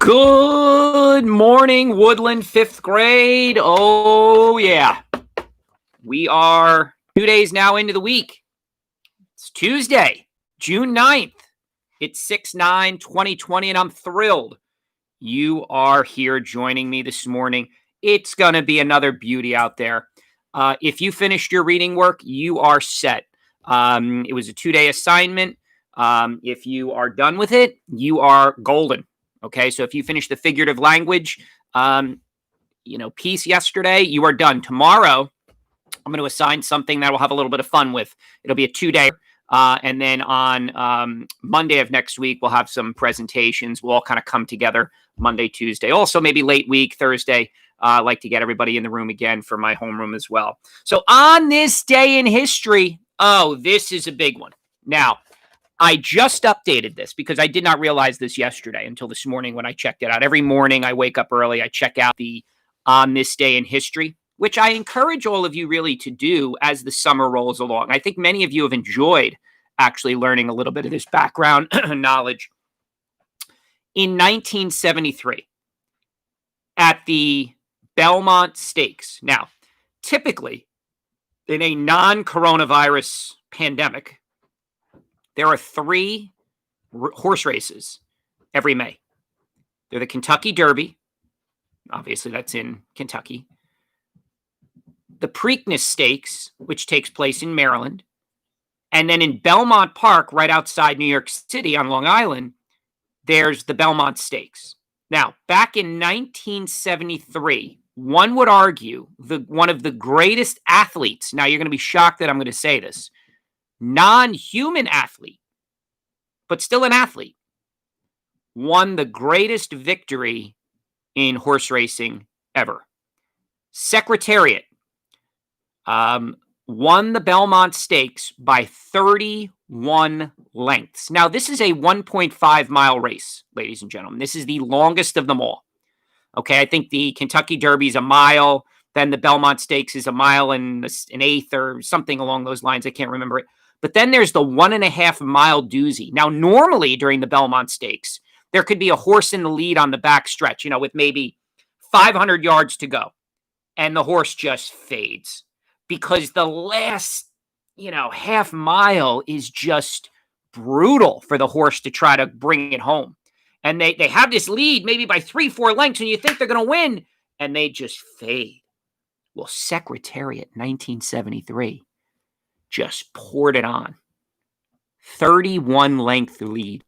Good morning, Woodland, fifth grade. Oh, yeah. We are 2 days now into the week. It's Tuesday, June 9th. It's 6/9/2020, and I'm thrilled you are here joining me this morning. It's going to be another beauty out there. If you finished your reading work, you are set. It was a 2-day assignment. If you are done with it, you are golden. Okay, so if you finish the figurative language, piece yesterday, you are done. Tomorrow, I'm going to assign something that we'll have a little bit of fun with. It'll be a 2-day. And then on Monday of next week, we'll have some presentations. We'll all kind of come together Monday, Tuesday. Also, maybe late week, Thursday. I like to get everybody in the room again for my homeroom as well. So on this day in history, this is a big one. Now, I just updated this because I did not realize this yesterday until this morning when I checked it out. Every morning I wake up early, I check out the on this day in history, which I encourage all of you really to do as the summer rolls along. I think many of you have enjoyed actually learning a little bit of this background knowledge. In 1973, at the Belmont Stakes. Now, typically in a non-coronavirus pandemic, there are 3 horse races every May. They're the Kentucky Derby. Obviously, that's in Kentucky. The Preakness Stakes, which takes place in Maryland. And then in Belmont Park, right outside New York City on Long Island, there's the Belmont Stakes. Now, back in 1973, one would argue one of the greatest athletes, now you're going to be shocked that I'm going to say this, non-human athlete, but still an athlete, won the greatest victory in horse racing ever. Secretariat won the Belmont Stakes by 31 lengths. Now, this is a 1.5-mile race, ladies and gentlemen. This is the longest of them all. Okay, I think the Kentucky Derby is a mile, then the Belmont Stakes is a mile and an eighth or something along those lines. I can't remember it. But then there's the 1.5-mile doozy. Now, normally during the Belmont Stakes, there could be a horse in the lead on the back stretch, with maybe 500 yards to go. And the horse just fades because the last, half mile is just brutal for the horse to try to bring it home. And they have this lead maybe by 3-4 lengths, and you think they're going to win, and they just fade. Well, Secretariat 1973 just poured it on. 31 length lead.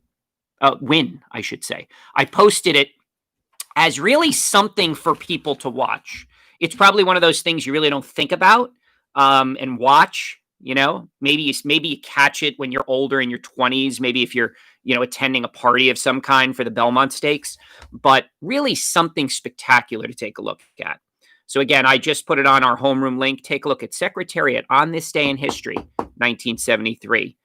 Win, I should say. I posted it as really something for people to watch. It's probably one of those things you really don't think about and watch. Maybe you catch it when you're older in your 20s. Maybe if you're, attending a party of some kind for the Belmont Stakes. But really something spectacular to take a look at. So again, I just put it on our homeroom link. Take a look at Secretariat on this day in history, 1973.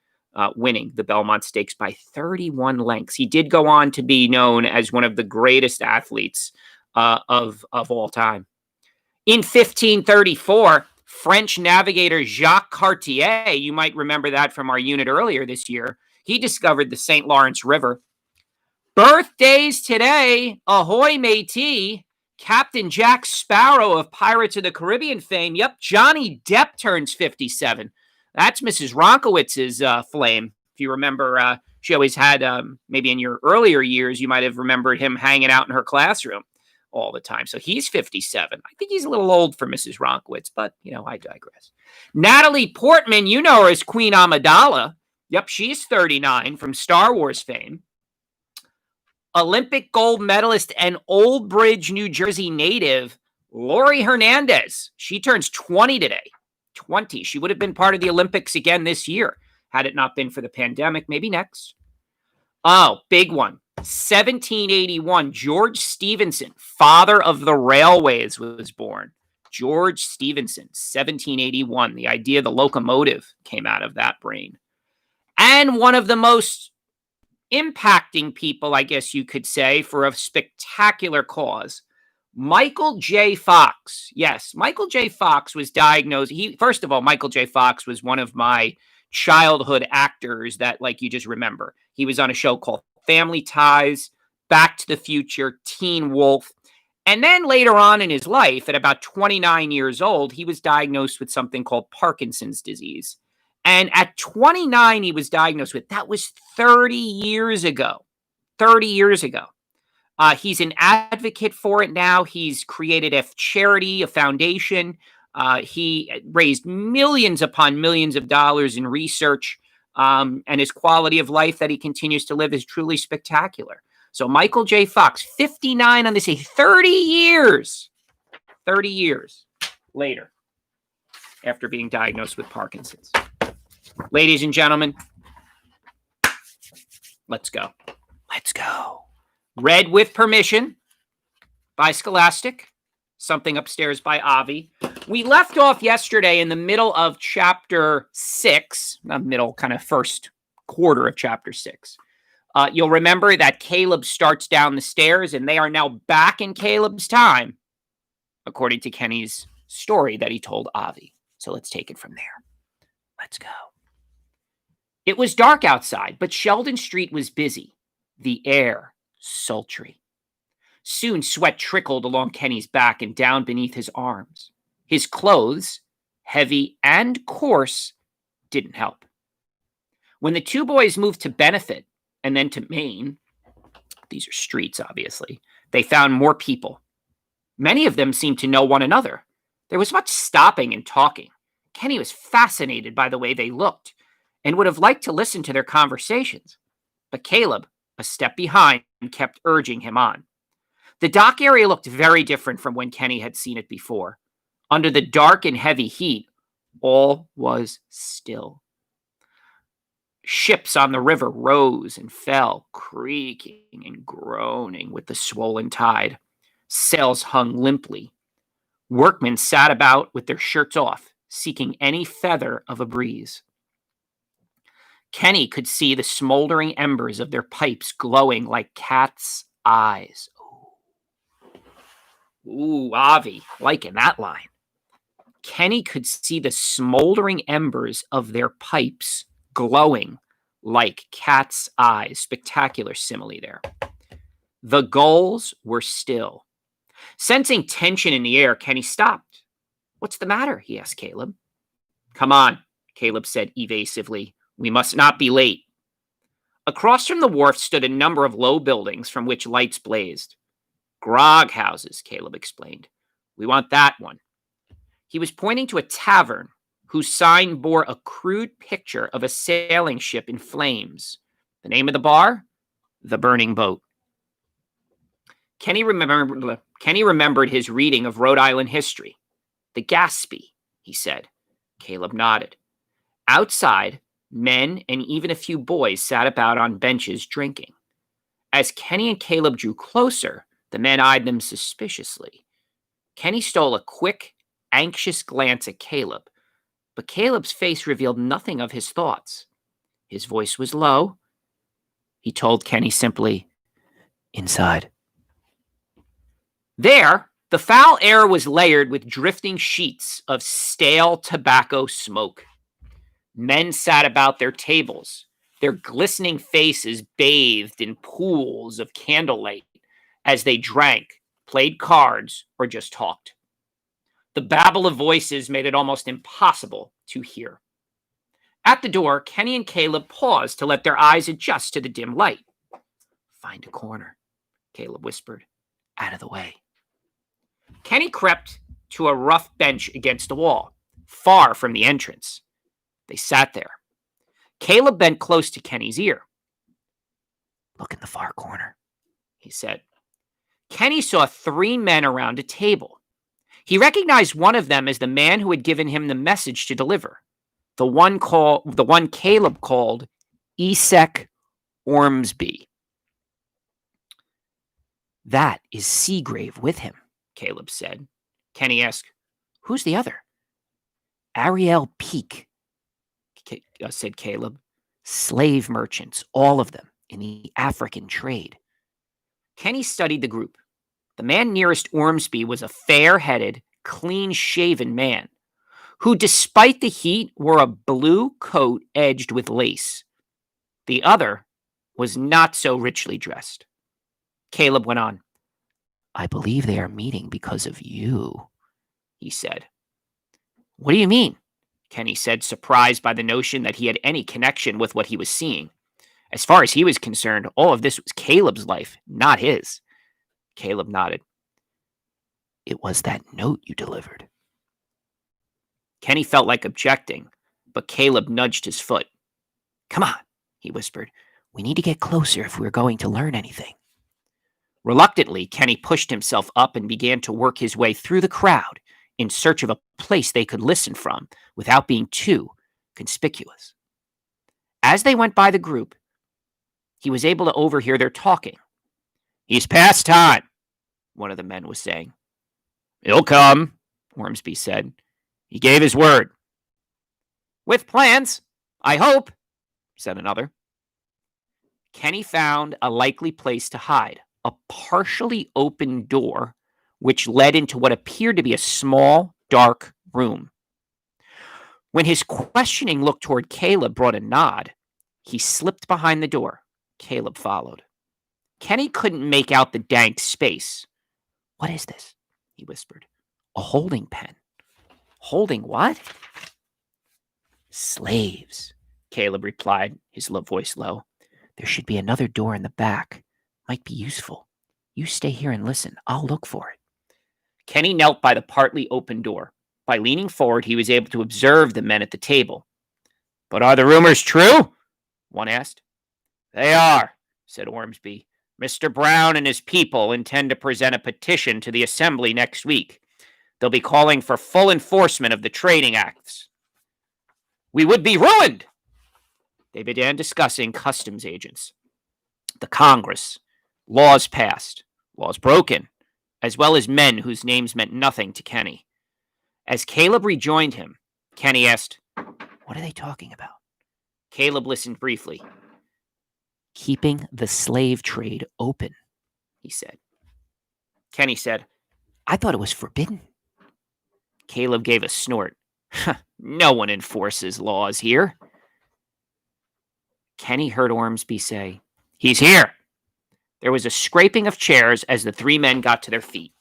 Winning the Belmont Stakes by 31 lengths. He did go on to be known as one of the greatest athletes of all time. In 1534, French navigator Jacques Cartier, you might remember that from our unit earlier this year, he discovered the St. Lawrence River. Birthdays today, ahoy matey, Captain Jack Sparrow of Pirates of the Caribbean fame. Yep, Johnny Depp turns 57. That's Mrs. Ronkowitz's flame. If you remember, she always had, maybe in your earlier years, you might have remembered him hanging out in her classroom all the time. So he's 57. I think he's a little old for Mrs. Ronkowitz, but, I digress. Natalie Portman, you know her as Queen Amidala. Yep, she's 39 from Star Wars fame. Olympic gold medalist and Old Bridge, New Jersey native, Lori Hernandez. She turns 20 today. 20. She would have been part of the Olympics again this year had it not been for the pandemic. Maybe next. Oh, big one. 1781, George Stephenson, father of the railways, was born. George Stephenson, 1781. The idea of the locomotive came out of that brain. And one of the most impacting people, I guess you could say, for a spectacular cause, Michael J. Fox. Yes, Michael J. Fox was diagnosed. First of all, Michael J. Fox was one of my childhood actors that, you just remember. He was on a show called Family Ties. Back to the Future, Teen Wolf. And then later on in his life, at about 29 years old, he was diagnosed with something called Parkinson's disease. And at 29, he was diagnosed with, that was 30 years ago. 30 years ago. He's an advocate for it now. He's created a charity, a foundation. He raised millions upon millions of dollars in research, and his quality of life that he continues to live is truly spectacular. So Michael J. Fox, 59 on this day, 30 years later, after being diagnosed with Parkinson's. Ladies and gentlemen, let's go. Let's go. Read with Permission by Scholastic. Something Upstairs by Avi. We left off yesterday in the middle of chapter 6, not middle, kind of first quarter of chapter 6. You'll remember that Caleb starts down the stairs, and they are now back in Caleb's time, according to Kenny's story that he told Avi. So let's take it from there. Let's go. It was dark outside, but Sheldon Street was busy, the air sultry. Soon sweat trickled along Kenny's back and down beneath his arms. His clothes, heavy and coarse, didn't help. When the two boys moved to Benefit and then to Maine, these are streets, obviously, they found more people. Many of them seemed to know one another. There was much stopping and talking. Kenny was fascinated by the way they looked and would have liked to listen to their conversations. But Caleb, a step behind, kept urging him on. The dock area looked very different from when Kenny had seen it before. Under the dark and heavy heat, all was still. Ships on the river rose and fell, creaking and groaning with the swollen tide. Sails hung limply. Workmen sat about with their shirts off, seeking any feather of a breeze. Kenny could see the smoldering embers of their pipes glowing like cats' eyes. Ooh, Avi, liking that line. Kenny could see the smoldering embers of their pipes glowing like cat's eyes. Spectacular simile there. The gulls were still. Sensing tension in the air, Kenny stopped. What's the matter? He asked Caleb. Come on, Caleb said evasively. We must not be late. Across from the wharf stood a number of low buildings from which lights blazed. Grog houses, Caleb explained. We want that one. He was pointing to a tavern whose sign bore a crude picture of a sailing ship in flames. The name of the bar? The Burning Boat. Kenny remembered his reading of Rhode Island history. The Gaspee, he said. Caleb nodded. Outside, men and even a few boys sat about on benches drinking. As Kenny and Caleb drew closer, the men eyed them suspiciously. Kenny stole a quick, anxious glance at Caleb, but Caleb's face revealed nothing of his thoughts. His voice was low. He told Kenny simply, inside. There, the foul air was layered with drifting sheets of stale tobacco smoke. Men sat about their tables, their glistening faces bathed in pools of candlelight as they drank, played cards, or just talked. The babble of voices made it almost impossible to hear. At the door, Kenny and Caleb paused to let their eyes adjust to the dim light. Find a corner, Caleb whispered, out of the way. Kenny crept to a rough bench against the wall, far from the entrance. They sat there. Caleb bent close to Kenny's ear. Look in the far corner, he said. Kenny saw 3 men around a table. He recognized one of them as the man who had given him the message to deliver, the one Caleb called Esek Ormsby. That is Seagrave with him, Caleb said. Kenny asked, who's the other? Ariel Peak, said Caleb. Slave merchants, all of them, in the African trade. Kenny studied the group. The man nearest Ormsby was a fair-headed, clean-shaven man who, despite the heat, wore a blue coat edged with lace. The other was not so richly dressed. Caleb went on. I believe they are meeting because of you, he said. What do you mean? Kenny said, surprised by the notion that he had any connection with what he was seeing. As far as he was concerned, all of this was Caleb's life, not his. Caleb nodded. It was that note you delivered. Kenny felt like objecting, but Caleb nudged his foot. Come on, he whispered. We need to get closer if we're going to learn anything. Reluctantly, Kenny pushed himself up and began to work his way through the crowd in search of a place they could listen from without being too conspicuous. As they went by the group, he was able to overhear their talking. He's past time, one of the men was saying. He'll come, Ormsby said. He gave his word. With plans, I hope, said another. Kenny found a likely place to hide, a partially open door which led into what appeared to be a small, dark room. When his questioning look toward Caleb brought a nod, he slipped behind the door. Caleb followed. Kenny couldn't make out the dank space. What is this? He whispered. A holding pen. Holding what? Slaves, Caleb replied, his voice low. There should be another door in the back. Might be useful. You stay here and listen. I'll look for it. Kenny knelt by the partly open door. By leaning forward, he was able to observe the men at the table. But are the rumors true? One asked. They are, said Ormsby. Mr. Brown and his people intend to present a petition to the Assembly next week. They'll be calling for full enforcement of the Trading Acts. We would be ruined! They began discussing customs agents, the Congress, laws passed, laws broken, as well as men whose names meant nothing to Kenny. As Caleb rejoined him, Kenny asked, What are they talking about? Caleb listened briefly. Keeping the slave trade open, he said. Kenny said, I thought it was forbidden. Caleb gave a snort. No one enforces laws here. Kenny heard Ormsby say, He's here. There was a scraping of chairs as the three men got to their feet.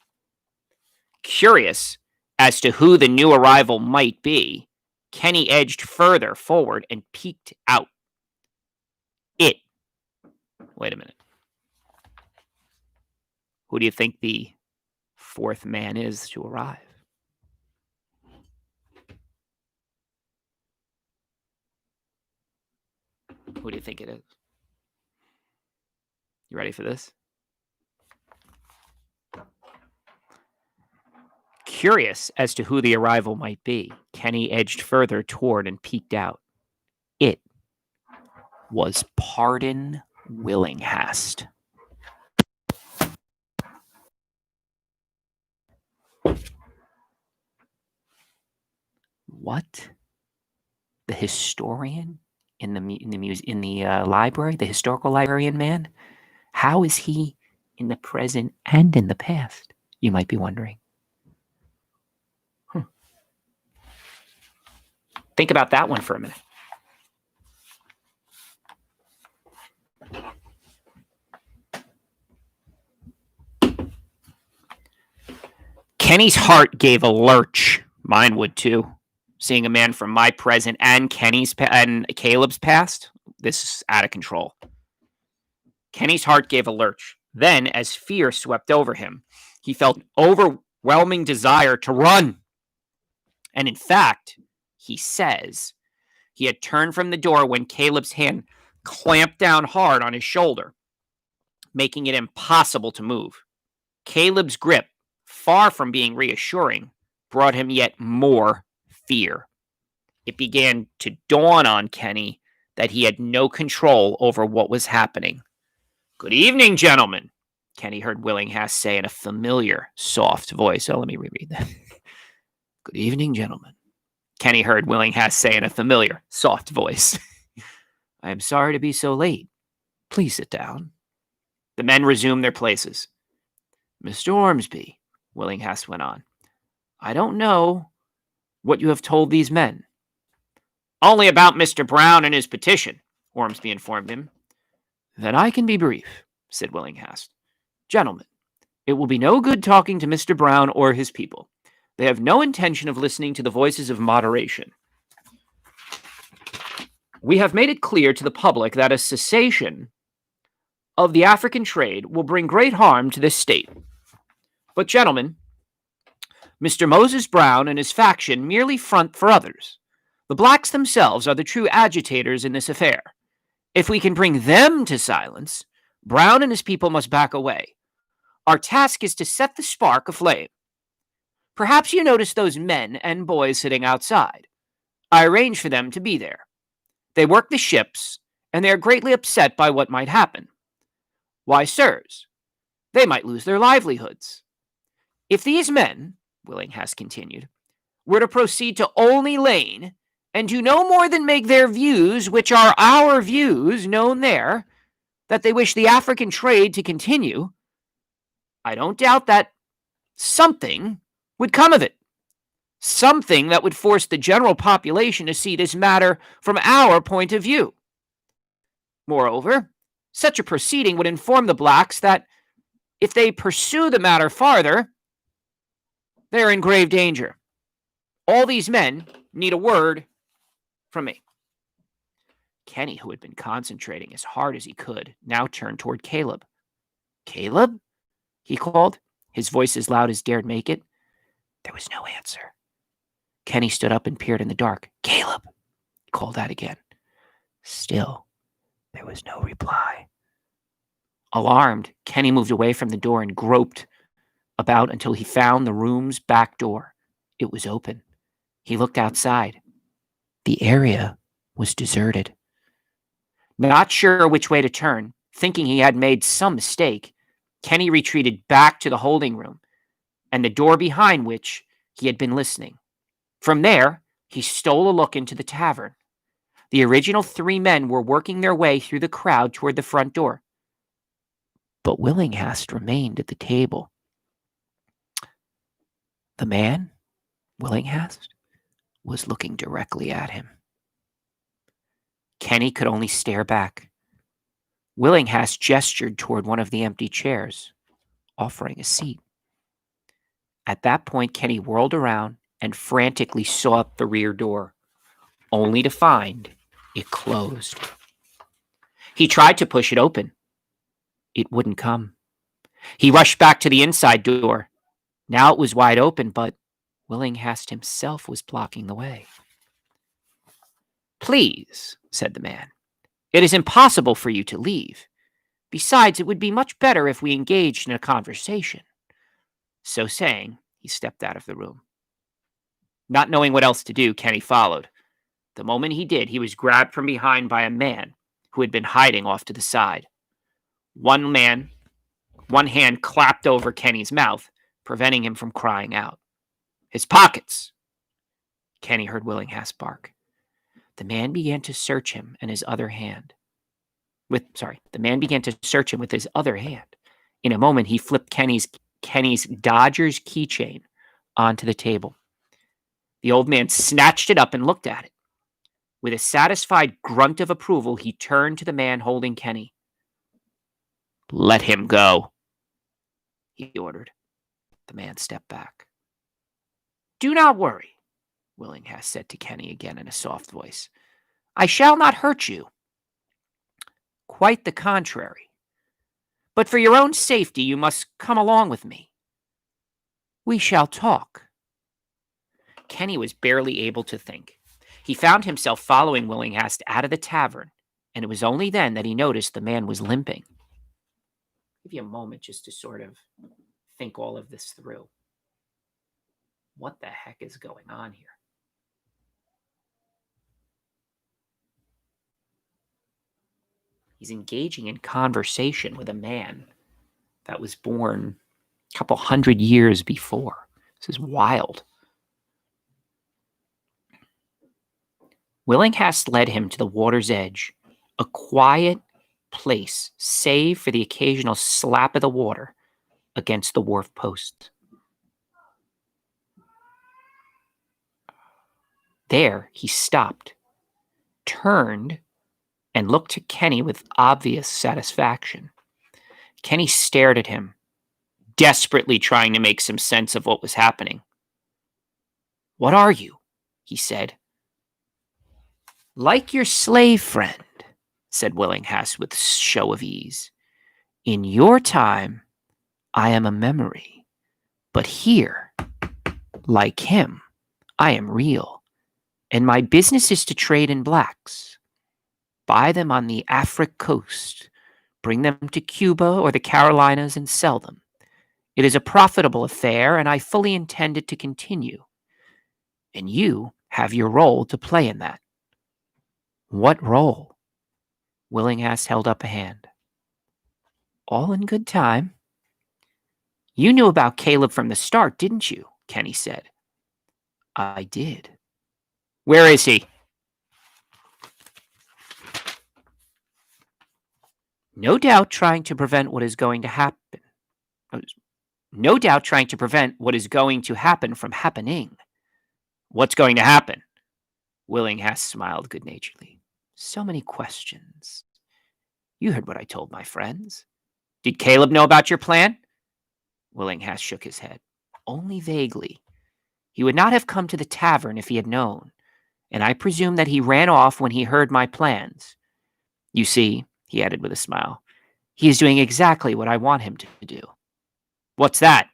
Curious as to who the new arrival might be, Kenny edged further forward and peeked out. Wait a minute. Who do you think the fourth man is to arrive? Who do you think it is? You ready for this? Curious as to who the arrival might be, Kenny edged further toward and peeked out. It was Pardon Willinghast. What? The historian in the library, the historical librarian man? How is he in the present and in the past? You might be wondering. Think about that one for a minute. Kenny's heart gave a lurch. Mine would too. Seeing a man from my present and and Caleb's past, this is out of control. Kenny's heart gave a lurch. Then, as fear swept over him, he felt an overwhelming desire to run. And in fact, he says, he had turned from the door when Caleb's hand clamped down hard on his shoulder, making it impossible to move. Caleb's grip, far from being reassuring, brought him yet more fear. It began to dawn on Kenny that he had no control over what was happening. Good evening, gentlemen, Kenny heard Willinghast say in a familiar, soft voice. Oh, let me reread that. Good evening, gentlemen, Kenny heard Willinghast say in a familiar, soft voice. I am sorry to be so late. Please sit down. The men resumed their places. Mr. Ormsby, Willinghast went on, I don't know what you have told these men. Only about Mr. Brown and his petition, Ormsby informed him. Then I can be brief, said Willinghast. Gentlemen, it will be no good talking to Mr. Brown or his people. They have no intention of listening to the voices of moderation. We have made it clear to the public that a cessation of the African trade will bring great harm to this state. But, gentlemen, Mr. Moses Brown and his faction merely front for others. The blacks themselves are the true agitators in this affair. If we can bring them to silence, Brown and his people must back away. Our task is to set the spark aflame. Perhaps you noticed those men and boys sitting outside. I arranged for them to be there. They work the ships, and they are greatly upset by what might happen. Why, sirs, they might lose their livelihoods. If these men, Willinghast continued, were to proceed to Olney Lane and do no more than make their views, which are our views, known there, that they wish the African trade to continue, I don't doubt that something would come of it. Something that would force the general population to see this matter from our point of view. Moreover, such a proceeding would inform the blacks that if they pursue the matter farther, they are in grave danger. All these men need a word from me. Kenny, who had been concentrating as hard as he could, now turned toward Caleb. Caleb? He called, his voice as loud as dared make it. There was no answer. Kenny stood up and peered in the dark. Caleb! He called out again. Still, there was no reply. Alarmed, Kenny moved away from the door and groped about until he found the room's back door. It was open. He looked outside. The area was deserted. Not sure which way to turn, thinking he had made some mistake, Kenny retreated back to the holding room and the door behind which he had been listening. From there, he stole a look into the tavern. The original 3 men were working their way through the crowd toward the front door. But Willinghast remained at the table. The man, Willinghast, was looking directly at him. Kenny could only stare back. Willinghast gestured toward one of the empty chairs, offering a seat. At that point, Kenny whirled around and frantically sought the rear door, only to find it closed. He tried to push it open. It wouldn't come. He rushed back to the inside door. Now it was wide open, but Willinghast himself was blocking the way. Please, said the man, it is impossible for you to leave. Besides, it would be much better if we engaged in a conversation. So saying, he stepped out of the room. Not knowing what else to do, Kenny followed. The moment he did, he was grabbed from behind by a man who had been hiding off to the side. One hand clapped over Kenny's mouth, preventing him from crying out. His pockets! Kenny heard Willinghast bark. The man began to search him with his other hand. In a moment, he flipped Kenny's Dodgers keychain onto the table. The old man snatched it up and looked at it. With a satisfied grunt of approval, he turned to the man holding Kenny. Let him go, he ordered. The man stepped back. Do not worry, Willinghast said to Kenny again in a soft voice. I shall not hurt you. Quite the contrary. But for your own safety, you must come along with me. We shall talk. Kenny was barely able to think. He found himself following Willinghast out of the tavern, and it was only then that he noticed the man was limping. I'll give you a moment just to sort of think all of this through. What the heck is going on here? He's engaging in conversation with a man that was born a couple hundred years before. This is wild. Willinghast led him to the water's edge, a quiet place, save for the occasional slap of the water against the wharf post. There, he stopped, turned, and looked to Kenny with obvious satisfaction. Kenny stared at him desperately trying to make some sense of what was happening. "What are you?" he said. "Like your slave friend," said Willinghast with show of ease. "In your time, I am a memory. But here, like him, I am real. And my business is to trade in blacks. Buy them on the Afric coast, bring them to Cuba or the Carolinas and sell them. It is a profitable affair, and I fully intend it to continue. And you have your role to play in that." "What role?" Willinghast held up a hand. "All in good time." "You knew about Caleb from the start, didn't you?" Kenny said. "I did." "Where is he?" "No doubt trying to prevent what is going to happen. No doubt trying to prevent what is going to happen from happening." "What's going to happen?" Willinghast smiled good-naturedly. "So many questions. You heard what I told my friends." "Did Caleb know about your plan?" Willinghast shook his head. "Only vaguely. He would not have come to the tavern if he had known, and I presume that he ran off when he heard my plans. You see," he added with a smile, "he is doing exactly what I want him to do." "What's that?"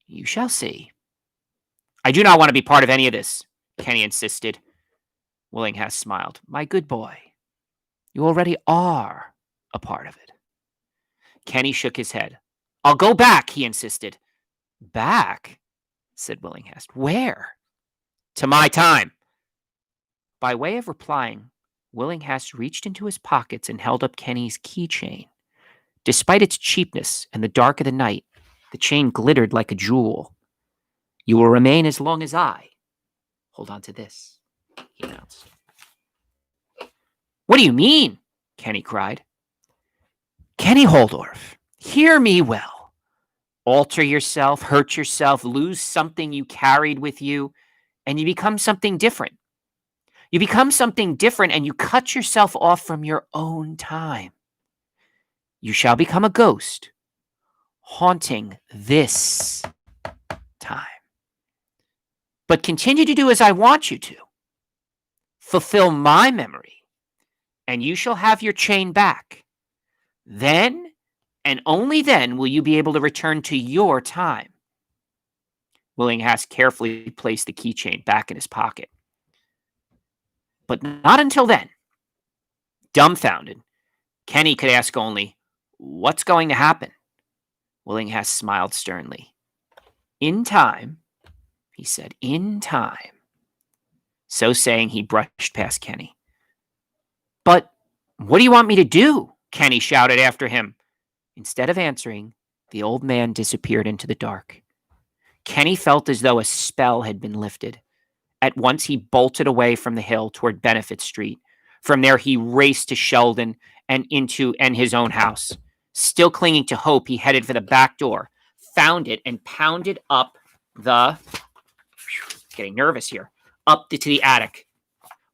"You shall see." "I do not want to be part of any of this," Kenny insisted. Willinghast smiled. "My good boy, you already are a part of it." Kenny shook his head. "I'll go back," he insisted. "Back?" said Willinghast. "Where?" "To my time." By way of replying, Willinghast reached into his pockets and held up Kenny's keychain. Despite its cheapness and the dark of the night, the chain glittered like a jewel. "You will remain as long as I hold on to this," he announced. "What do you mean?" Kenny cried. "Kenny Holdorf, hear me well. Alter yourself, hurt yourself, lose something you carried with you, and you become something different. You become something different and you cut yourself off from your own time. You shall become a ghost, haunting this time. But continue to do as I want you to. Fulfill my memory, and you shall have your chain back. Then, and only then, will you be able to return to your time." Willinghast carefully placed the keychain back in his pocket. But not until then. Dumbfounded, Kenny could ask only, "What's going to happen?" Willinghast smiled sternly. "In time," he said, "in time." So saying, he brushed past Kenny. "But what do you want me to do?" Kenny shouted after him. Instead of answering, the old man disappeared into the dark. Kenny felt as though a spell had been lifted. At once he bolted away from the hill toward Benefit Street. From there he raced to Sheldon and his own house. Still clinging to hope, he headed for the back door, found it, and pounded up the getting nervous here, up to the attic.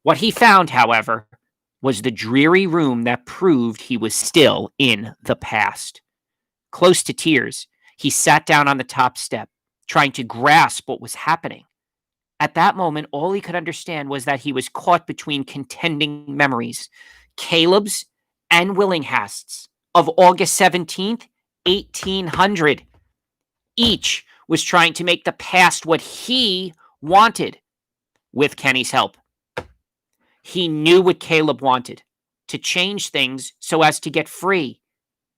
What he found, however, was the dreary room that proved he was still in the past. Close to tears, he sat down on the top step, trying to grasp what was happening. At that moment, all he could understand was that he was caught between contending memories, Caleb's and Willinghast's, of August 17th, 1800. Each was trying to make the past what he wanted, with Kenny's help. He knew what Caleb wanted, to change things so as to get free,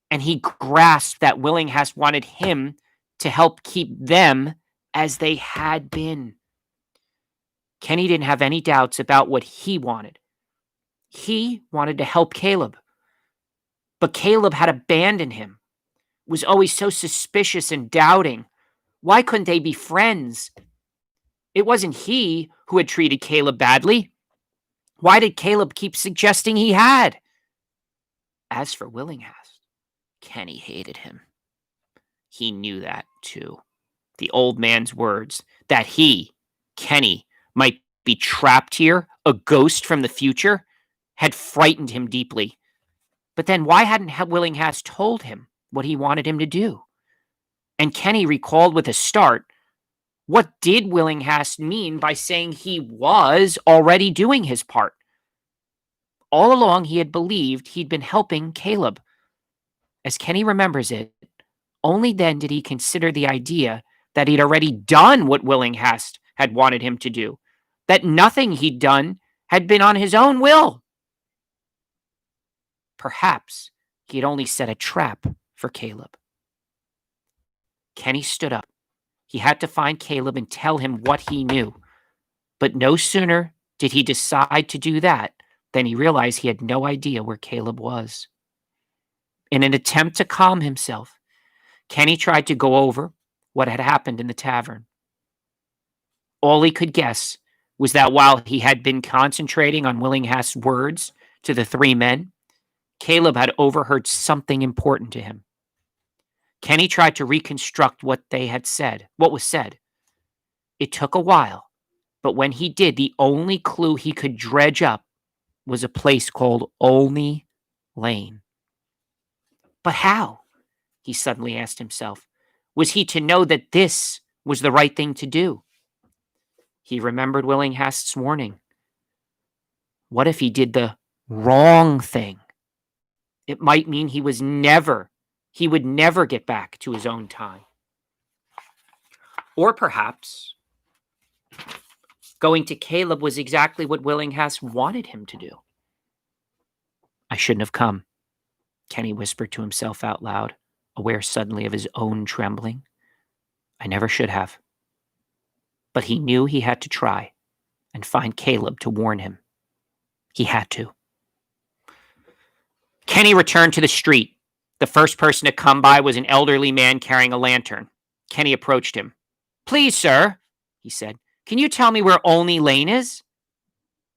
and he grasped that Willinghast wanted him to help keep them as they had been. Kenny didn't have any doubts about what he wanted. He wanted to help Caleb. But Caleb had abandoned him, was always so suspicious and doubting. Why couldn't they be friends? It wasn't he who had treated Caleb badly. Why did Caleb keep suggesting he had? As for Willinghast, Kenny hated him. He knew that, too. The old man's words, that he, Kenny, might be trapped here, a ghost from the future, had frightened him deeply. But then why hadn't Willinghast told him what he wanted him to do? And Kenny recalled with a start, what did Willinghast mean by saying he was already doing his part? All along, he had believed he'd been helping Caleb. As Kenny remembers it, only then did he consider the idea that he'd already done what Willinghast had wanted him to do, that nothing he'd done had been on his own will. Perhaps he had only set a trap for Caleb. Kenny stood up. He had to find Caleb and tell him what he knew. But no sooner did he decide to do that than he realized he had no idea where Caleb was. In an attempt to calm himself, Kenny tried to go over what had happened in the tavern. All he could guess was that while he had been concentrating on Willinghast's words to the three men, Caleb had overheard something important to him. Kenny tried to reconstruct what was said. It took a while, but when he did, the only clue he could dredge up was a place called Olney Lane. But how? He suddenly asked himself. Was he to know that this was the right thing to do? He remembered Willinghast's warning. What if he did the wrong thing? It might mean he would never get back to his own time. Or perhaps going to Caleb was exactly what Willinghast wanted him to do. I shouldn't have come, Kenny whispered to himself out loud, aware suddenly of his own trembling. I never should have. But he knew he had to try and find Caleb to warn him. He had to. Kenny returned to the street. The first person to come by was an elderly man carrying a lantern. Kenny approached him. Please, sir, he said, can you tell me where Olney Lane is?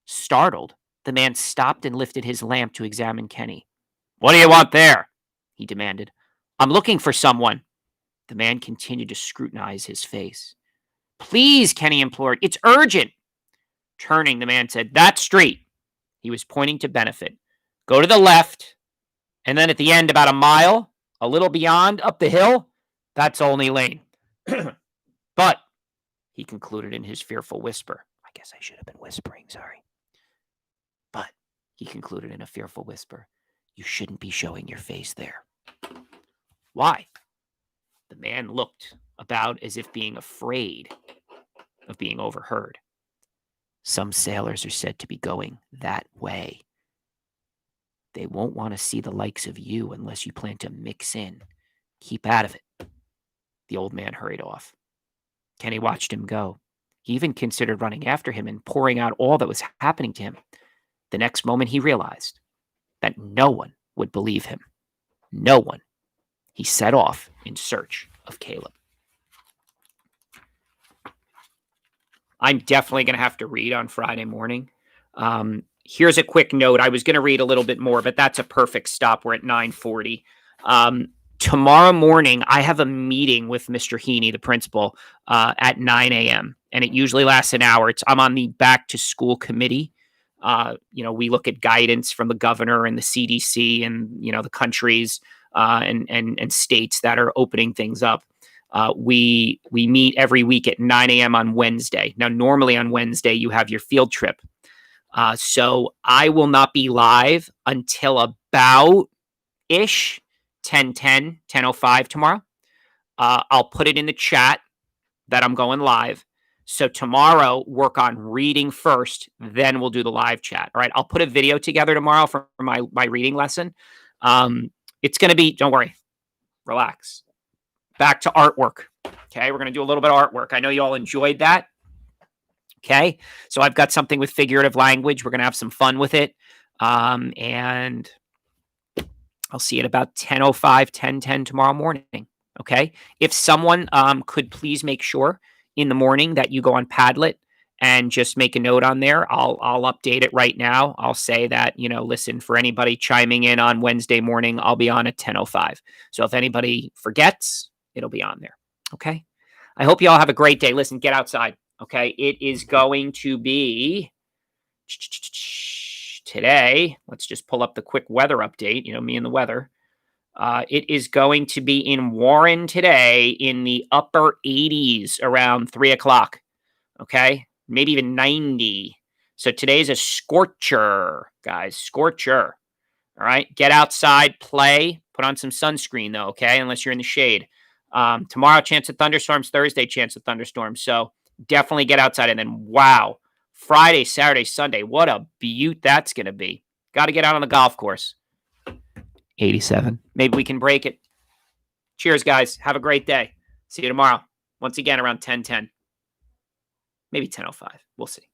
Startled, the man stopped and lifted his lamp to examine Kenny. What do you want there? He demanded. I'm looking for someone. The man continued to scrutinize his face. Please, Kenny implored. It's urgent. Turning, the man said, that street. He was pointing to Benefit. Go to the left, and then at the end, about a mile, a little beyond, up the hill, that's Olney Lane. But, he concluded in his fearful whisper. I guess I should have been whispering, sorry. But, he concluded in a fearful whisper, you shouldn't be showing your face there. Why? The man looked about as if being afraid of being overheard. Some sailors are said to be going that way. They won't want to see the likes of you unless you plan to mix in. Keep out of it. The old man hurried off. Kenny watched him go. He even considered running after him and pouring out all that was happening to him. The next moment he realized that no one would believe him. No one. He set off in search of Caleb. I'm definitely going to have to read on Friday morning. Here's a quick note. I was going to read a little bit more, but that's a perfect stop. We're at 9:40. Tomorrow morning, I have a meeting with Mr. Heaney, the principal, at 9 a.m., and it usually lasts an hour. I'm on the back to school committee. We look at guidance from the governor and the CDC and, the countries and states that are opening things up. We meet every week at 9 a.m. on Wednesday. Now, normally on Wednesday, you have your field trip. So I will not be live until about-ish 10:05 tomorrow. I'll put it in the chat that I'm going live. So tomorrow, work on reading first, then we'll do the live chat. All right, I'll put a video together tomorrow for my reading lesson. It's going to be, don't worry, relax. Back to artwork. Okay, we're going to do a little bit of artwork. I know you all enjoyed that. Okay, so I've got something with figurative language. We're going to have some fun with it. And I'll see you at about 10:05, 10:10 tomorrow morning. Okay, if someone could please make sure in the morning that you go on Padlet and just make a note on there. I'll update it right now. I'll say that, listen, for anybody chiming in on Wednesday morning, I'll be on at 10:05. So if anybody forgets, it'll be on there. Okay. I hope you all have a great day. Listen, get outside. Okay. It is going to be today. Let's just pull up the quick weather update. Me and the weather. It is going to be in Warren today in the upper 80s around 3 o'clock. Okay, maybe even 90. So today's a scorcher, guys. Scorcher. All right, get outside, play, put on some sunscreen though. Okay, unless you're in the shade. Tomorrow, chance of thunderstorms. Thursday, chance of thunderstorms. So definitely get outside. And then, wow, Friday, Saturday, Sunday. What a beaut that's going to be. Got to get out on the golf course. 87. Maybe we can break it. Cheers, guys. Have a great day. See you tomorrow. Once again, around 10:10. Maybe 10:05. We'll see.